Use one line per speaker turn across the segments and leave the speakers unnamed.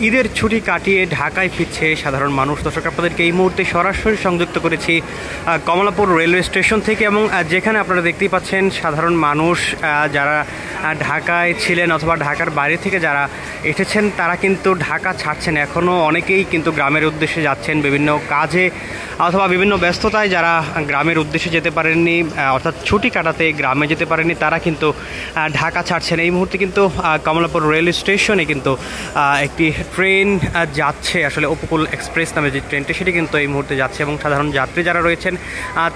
ঈদের ছুটি কাটিয়ে ঢাকায় ফিরছে সাধারণ মানুষ। দর্শক, আপনাদেরকে এই মুহূর্তে সরাসরি সংযুক্ত করেছি কমলাপুর রেলওয়ে স্টেশন থেকে, এবং যেখানে আপনারা দেখতেই পাচ্ছেন সাধারণ মানুষ যারা ঢাকায় ছিলেন অথবা ঢাকার বাইরে থেকে যারা এসেছেন তারা কিন্তু ঢাকা ছাড়ছেন। এখনও অনেকেই কিন্তু গ্রামের উদ্দেশ্যে যাচ্ছেন বিভিন্ন কাজে অথবা বিভিন্ন ব্যস্ততায়। যারা গ্রামের উদ্দেশ্যে যেতে পারেননি অর্থাৎ ছুটি কাটাতে গ্রামে যেতে পারেননি তারা কিন্তু ঢাকা ছাড়ছেন। এই মুহূর্তে কিন্তু কমলাপুর রেল স্টেশনে কিন্তু একটি ট্রেন যাচ্ছে, আসলে উপকূল এক্সপ্রেস নামে যে ট্রেনটি সেটি কিন্তু এই মুহূর্তে যাচ্ছে, এবং সাধারণ যাত্রী যারা রয়েছেন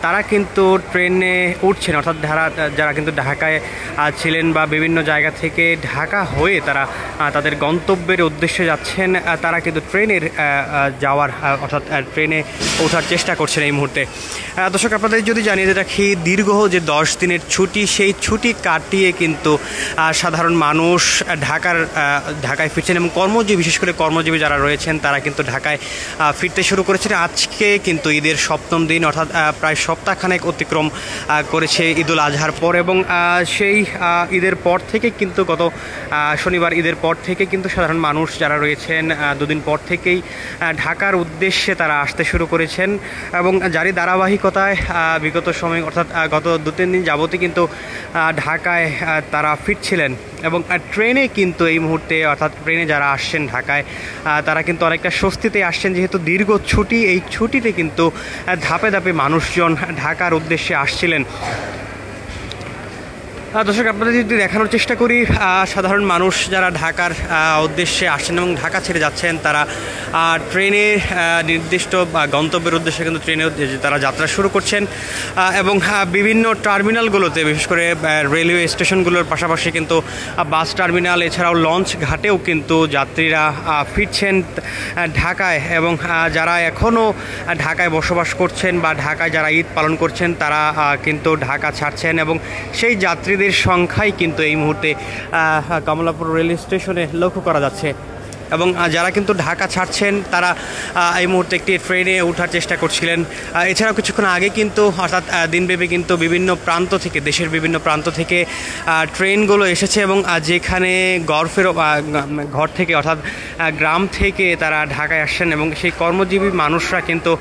তারা কিন্তু ট্রেনে উঠছেন। অর্থাৎ যারা কিন্তু ঢাকায় ছিলেন বা বিভিন্ন জায়গা থেকে ঢাকা হয়ে তারা তাদের গন্তব্যের উদ্দেশ্যে যাচ্ছেন, তারা কিন্তু ট্রেনের যাওয়ার অর্থাৎ ট্রেনে ওঠার চেষ্টা করছেন এই মুহূর্তে। দর্শক, আপনাদের যদি জানিয়ে রাখি, দীর্ঘ যে 10 দিনের ছুটি সেই ছুটি কাটিয়ে কিন্তু সাধারণ মানুষ ঢাকায় ফিরছেন, এবং বিশেষ করে কর্মজীবী যারা রয়েছেন তারা কিন্তু ঢাকায় ফিরতে শুরু করেছেন। আজকে কিন্তু ঈদের 7ম দিন, অর্থাৎ প্রায় সপ্তাহখানেক অতিক্রম করেছে ঈদুল আজহার পর, এবং সেই ঈদের পর থেকে কিন্তু গত শনিবার ঈদের পর থেকে কিন্তু সাধারণ মানুষ যারা রয়েছেন দুদিন পর থেকেই ঢাকার উদ্দেশ্যে তারা আসতে শুরু করেছেন, এবং যারই ধারাবাহিকতায় বিগত সময় অর্থাৎ গত 2-3 দিন যাবতই কিন্তু ঢাকায় তারা ফিরছিলেন। এবং ট্রেনে কিন্তু এই মুহূর্তে অর্থাৎ ট্রেনে যারা আসছেন ঢাকায় তারা কিন্তু অনেকটা স্বস্তিতে আসছেন, যেহেতু দীর্ঘ ছুটি, এই ছুটিতে কিন্তু ধাপে ধাপে মানুষজন ঢাকার উদ্দেশ্যে আসছিলেন। দর্শক, আপনাদের যদি দেখানোর চেষ্টা করি, সাধারণ মানুষ যারা ঢাকার উদ্দেশ্যে আসছেন এবং ঢাকা ছেড়ে যাচ্ছেন তারা ট্রেনে নির্দিষ্ট গন্তব্যের উদ্দেশ্যে কিন্তু ট্রেনে তারা যাত্রা শুরু করছেন, এবং বিভিন্ন টার্মিনালগুলোতে বিশেষ করে রেলওয়ে স্টেশনগুলোর পাশাপাশি কিন্তু বাস টার্মিনাল এছাড়াও লঞ্চ ঘাটেও কিন্তু যাত্রীরা ফিরছেন ঢাকায়, এবং যারা এখনও ঢাকায় বসবাস করছেন বা ঢাকায় যারা ঈদ পালন করছেন তারা কিন্তু ঢাকা ছাড়ছেন, এবং সেই যাত্রীদের সংখ্যাই কিন্তু এই মুহূর্তে কমলাপুর রেল স্টেশনে লক্ষ্য করা যাচ্ছে। এবং যারা কিন্তু ঢাকা ছাড়ছেন তারা এই মুহূর্তে একটি ট্রেনে ওঠার চেষ্টা করছিলেন। এছাড়াও কিছুক্ষণ আগে কিন্তু অর্থাৎ দিনব্যাপী কিন্তু বিভিন্ন প্রান্ত থেকে, দেশের বিভিন্ন প্রান্ত থেকে ট্রেনগুলো এসেছে, এবং যেখানে ঘর থেকে অর্থাৎ গ্রাম থেকে তারা ঢাকায় আসছেন, এবং সেই কর্মজীবী মানুষরা কিন্তু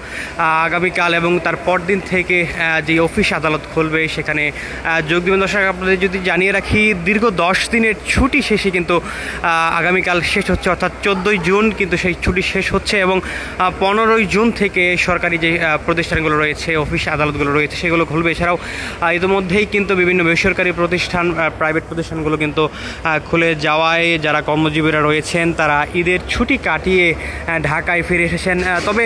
আগামীকাল এবং তার পরদিন থেকে যে অফিস আদালত খুলবে সেখানে যোগ দিবেন। দর্শক, আপনাদের যদি জানিয়ে রাখি, দীর্ঘ 10 দিনের ছুটি শেষে কিন্তু আগামীকাল শেষ হচ্ছে, অর্থাৎ 14ই জুন কিন্তু সেই ছুটি শেষ হচ্ছে, এবং 15ই জুন থেকে সরকারি যে প্রতিষ্ঠানগুলো রয়েছে, অফিস আদালতগুলো রয়েছে সেগুলো খুলবে। এছাড়াও ইতিমধ্যেই কিন্তু বিভিন্ন বেসরকারি প্রতিষ্ঠান, প্রাইভেট প্রতিষ্ঠানগুলো কিন্তু খুলে যাওয়ায় যারা কর্মজীবীরা রয়েছেন তারা ঈদের ছুটি কাটিয়ে ঢাকায় ফিরে এসেছেন। তবে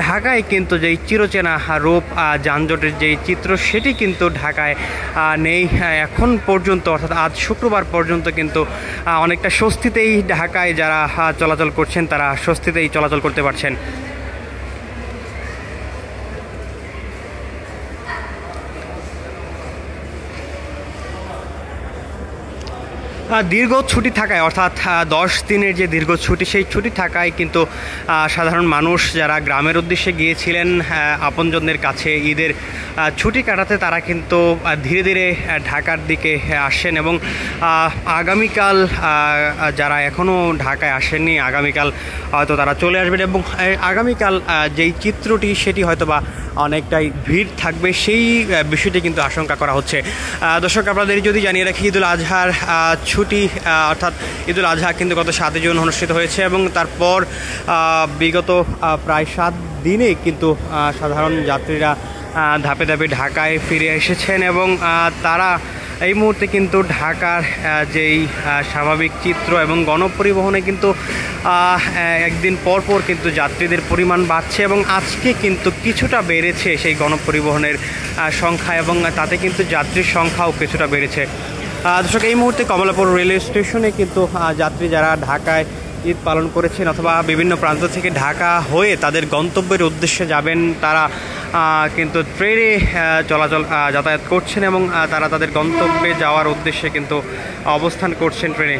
ঢাকায় কিন্তু যেই চিরচেনা রূপ, যানজটের যেই চিত্র সেটি কিন্তু ঢাকায় নেই এখন পর্যন্ত, অর্থাৎ আজ শুক্রবার পর্যন্ত কিন্তু অনেকটা স্বস্তিতেই ঢাকায় যারা চলাচল করছেন তারা স্বস্তিতেই চলাচল করতে পারছেন। দীর্ঘ ছুটি থাকায় অর্থাৎ 10 দিনের যে দীর্ঘ ছুটি সেই ছুটি থাকায় কিন্তু সাধারণ মানুষ যারা গ্রামের উদ্দেশ্যে গিয়েছিলেন আপনজনদের কাছে ঈদের ছুটি কাটাতে তারা কিন্তু ধীরে ধীরে ঢাকার দিকে আসেন, এবং আগামীকাল যারা এখনও ঢাকায় আসেননি আগামীকাল হয়তো তারা চলে আসবেন, এবং আগামীকাল যেই চিত্রটি সেটি হয়তো বা অনেকটাই ভিড় থাকবে সেই বিষয়টি কিন্তু আশঙ্কা করা হচ্ছে। দর্শক, আপনাদের যদি জানিয়ে রাখি, ঈদুল আজহার ছুটি অর্থাৎ ঈদুল আজহা কিন্তু গত 7 জুন অনুষ্ঠিত হয়েছে, এবং তারপর বিগত প্রায় 7 দিনে কিন্তু সাধারণ যাত্রীরা ধাপে ধাপে ঢাকায় ফিরে এসেছেন, এবং তারা এই মুহূর্তে কিন্তু ঢাকার যেই স্বাভাবিক চিত্র এবং গণপরিবহনে কিন্তু একদিন পর পর কিন্তু যাত্রীদের পরিমাণ বাড়ছে, এবং আজকে কিন্তু কিছুটা বেড়েছে সেই গণপরিবহনের সংখ্যা, এবং তাতে কিন্তু যাত্রীর সংখ্যাও কিছুটা বেড়েছে। দর্শক, এই মুহূর্তে কমলাপুর রেলওয়ে স্টেশনে কিন্তু যাত্রী যারা ঢাকায় ঈদ পালন করেছেন অথবা বিভিন্ন প্রান্ত থেকে ঢাকা হয়ে তাদের গন্তব্যের উদ্দেশ্যে যাবেন তারা কিন্তু ট্রেনে যাতায়াত করছেন, এবং তারা তাদের গন্তব্যে যাওয়ার উদ্দেশ্যে কিন্তু অবস্থান করছেন ট্রেনে।